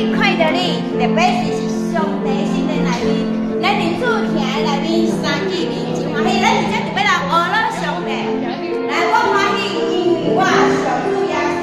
你看到你，特别是上帝圣殿内面，咱人主听的内面三句面真欢喜，咱而且特别来学了上帝。来，我欢喜，因为我上主耶稣。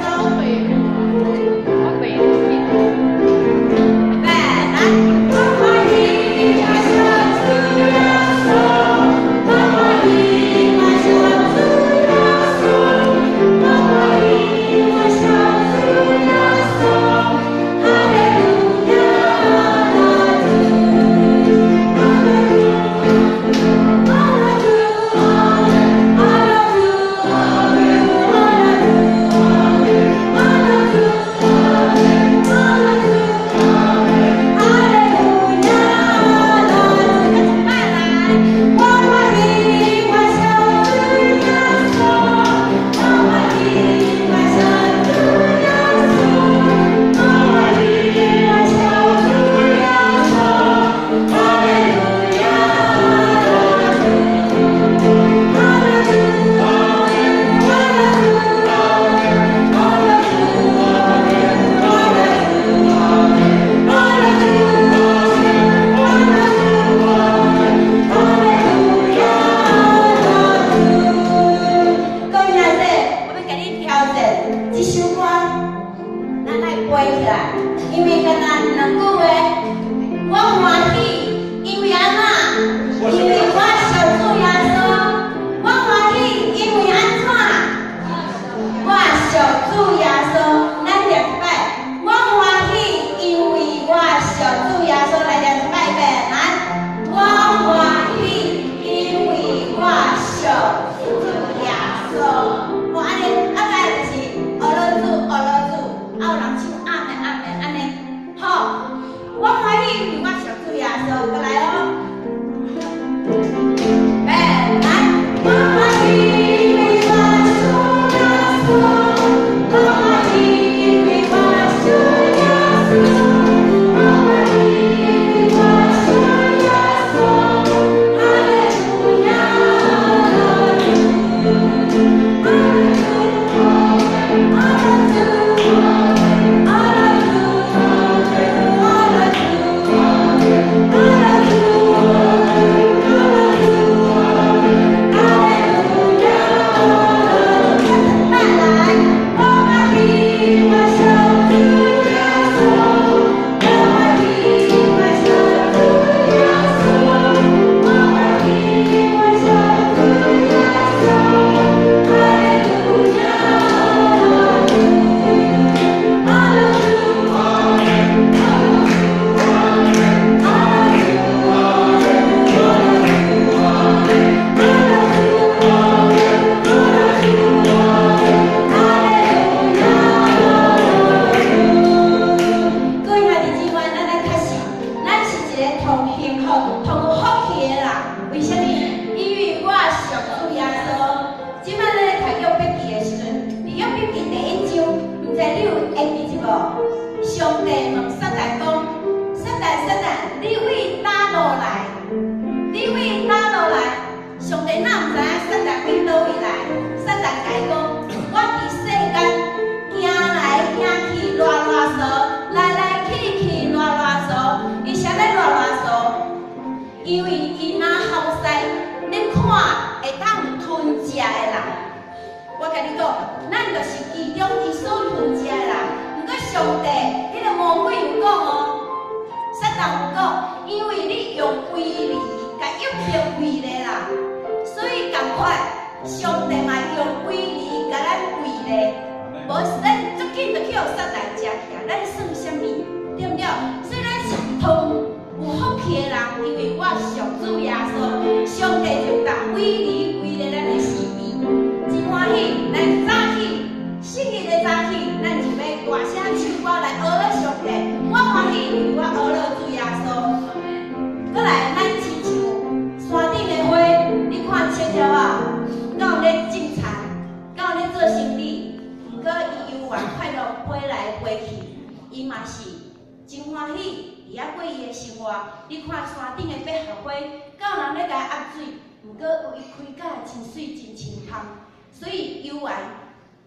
所以有爱，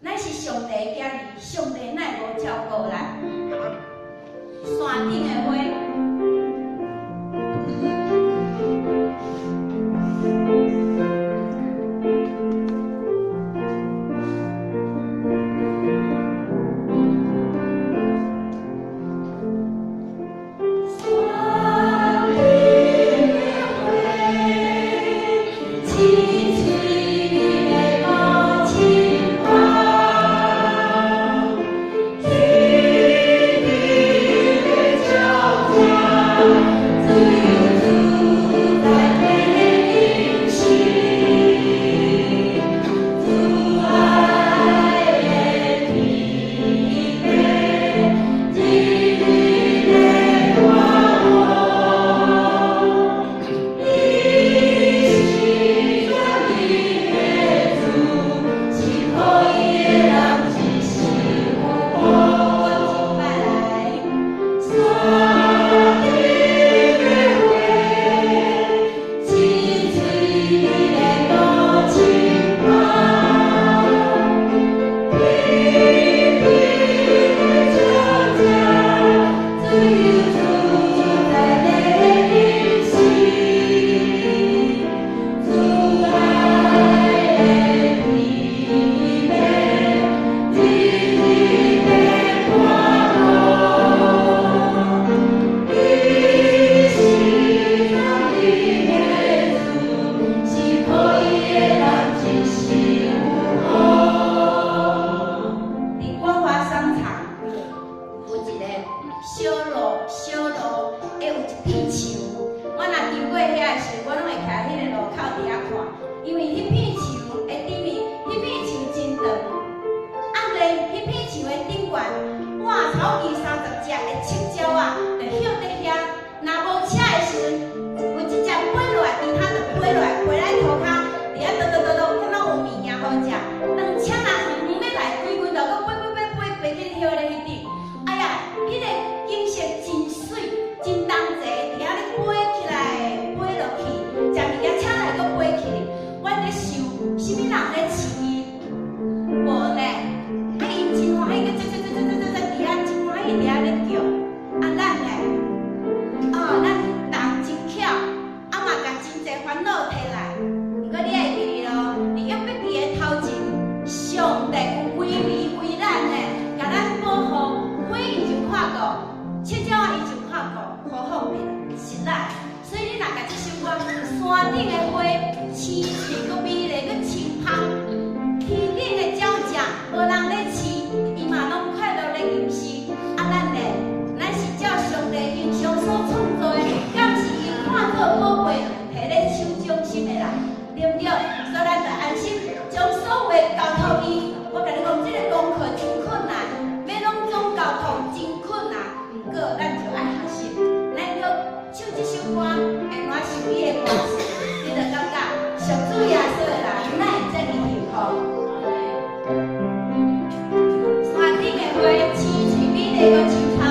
乃是上帝家己，上帝乃无照顾咱。山小路，会有一片树。我若经过遐时，我拢会徛迄个路口伫遐看，因为迄片树的顶面，迄片树真长，啊，在迄片树的顶悬，哇，超过30只的赤鸟啊，就歇在遐。若无车的时阵，有一只飞落来，其他就飞落来，飞来涂骹，伫遐倒，敢若有物件好食。当车若远远要来，规群就搁飞去歇咧迄顶。哎呀，迄个景色真水，真同齐，伫遐咧飞起来，飞落去，食物件车来搁飞去。我咧想，什么人咧饲伊？无呢，啊伊真欢喜，个伫遐真欢喜伫遐咧叫。啊咱呢？咱人真巧，啊嘛甲真侪烦恼摕来。如果你会记哩咯，伫约伯记的头前，上帝有规味为咱呢，甲咱保护，花伊就看顾，赤鸟伊就看顾，好好面是咱。所以你若甲这首歌，山顶的花，青翠搁美丽搁清芳，天顶的鸟只，无人咧饲，伊嘛拢快乐咧吟诗。啊咱呢？咱是照上帝形象所创造的，敢是伊看作宝贝，摕咧手掌心的人，对不对？所以咱就安心，将所有的交托伊。我甲你讲，这个功课真困难，要拢总交托真困难。不过咱就爱学习，咱要唱这首歌，会暖受伊的歌词，你就感觉上主耶稣的人，咱会遮尔幸福。山顶的花，青翠美丽搁清芳。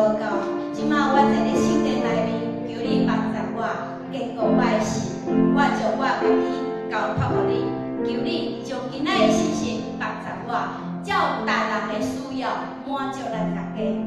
无够，即马我坐咧圣殿内面，求你帮助我，坚固我的心，我将我家己交托互你，求你将今仔的信息帮助我，照大人的需要满足咱大家。